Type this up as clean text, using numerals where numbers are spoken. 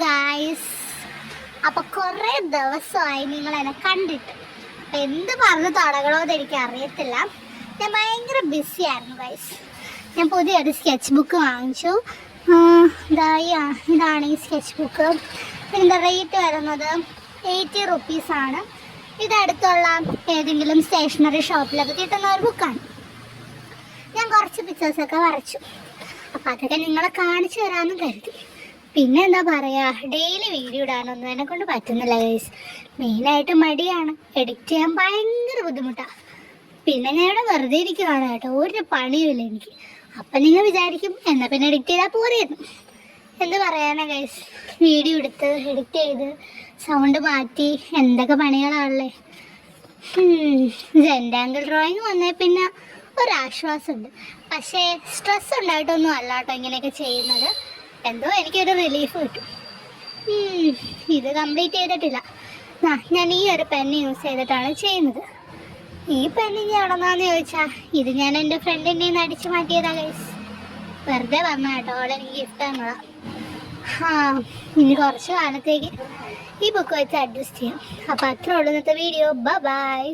Guys, അപ്പൊ കുറെ ദിവസമായി നിങ്ങൾ എന്നെ കണ്ടിട്ട്. അപ്പൊ എന്ത് പറഞ്ഞ് തുടങ്ങണമെന്ന് എനിക്ക് അറിയത്തില്ല. ഞാൻ ഭയങ്കര ബിസി ആയിരുന്നു ഗൈസ്. ഞാൻ പുതിയൊരു സ്കെച്ച് ബുക്ക് വാങ്ങിച്ചു. ഇതാണ് ഈ സ്കെച്ച് ബുക്ക്. ഇതിൻ്റെ റേറ്റ് വരുന്നത് 80 റുപ്പീസാണ്. ഇതടുത്തുള്ള ഏതെങ്കിലും സ്റ്റേഷനറി ഷോപ്പിലൊക്കെ കിട്ടുന്ന ഒരു ബുക്കാണ്. ഞാൻ കുറച്ച് പിക്ചേഴ്സൊക്കെ വരച്ചു. അപ്പം അതൊക്കെ നിങ്ങളെ കാണിച്ചു തരാമെന്ന് കരുതി. പിന്നെ എന്താ പറയുക, ഡെയിലി വീഡിയോ ഇടാനൊന്നും എന്നെ കൊണ്ട് പറ്റുന്നില്ല ഗൈസ്. മെയിനായിട്ട് മടിയാണ്, എഡിറ്റ് ചെയ്യാൻ ഭയങ്കര ബുദ്ധിമുട്ടാണ്. പിന്നെ ഞാൻ ഇവിടെ വെറുതെ ഇരിക്കുകയാണ് കേട്ടോ, ഒരു പണിയുമില്ല എനിക്ക്. അപ്പം നിങ്ങൾ വിചാരിക്കും എന്നാൽ പിന്നെ എഡിറ്റ് ചെയ്താൽ പോരെയെന്ന്. എന്ത് പറയാനാ ഗൈസ്, വീഡിയോ എടുത്ത് എഡിറ്റ് ചെയ്ത് സൗണ്ട് മാറ്റി എന്തൊക്കെ പണികളാണല്ലേ. ജെൻഡാങ്കിൾ ഡ്രോയിങ് വന്നേ പിന്നെ ഒരാശ്വാസമുണ്ട്. പക്ഷേ സ്ട്രെസ് ഉണ്ടായിട്ടൊന്നും അല്ല കേട്ടോ ഇങ്ങനെയൊക്കെ ചെയ്യുന്നത്. എന്തോ എനിക്കൊരു റിലീഫ് കിട്ടും. ഇത് കംപ്ലീറ്റ് ചെയ്തിട്ടില്ല. ഞാൻ ഈ ഒരു പെന്ന് യൂസ് ചെയ്തിട്ടാണ് ചെയ്യുന്നത്. ഈ പെന്ന് ഇനി എവിടെന്നാന്ന് ചോദിച്ചാൽ ഇത് ഞാൻ എൻ്റെ ഫ്രണ്ടിൻ്റെ നിന്ന് അടിച്ചു മാറ്റിയതാ ഗൈസ്. വെറുതെ വന്ന കേട്ടോ, അവളെ എനിക്ക് ഗിഫ്റ്റ് തന്നതാ. ഇനി കുറച്ച് കാലത്തേക്ക് ഈ ബുക്ക് വെച്ച് അഡ്ജസ്റ്റ് ചെയ്യാം. അപ്പോൾ അത്രേ ഉള്ളൂ ഇന്നത്തെ വീഡിയോ. ബൈ.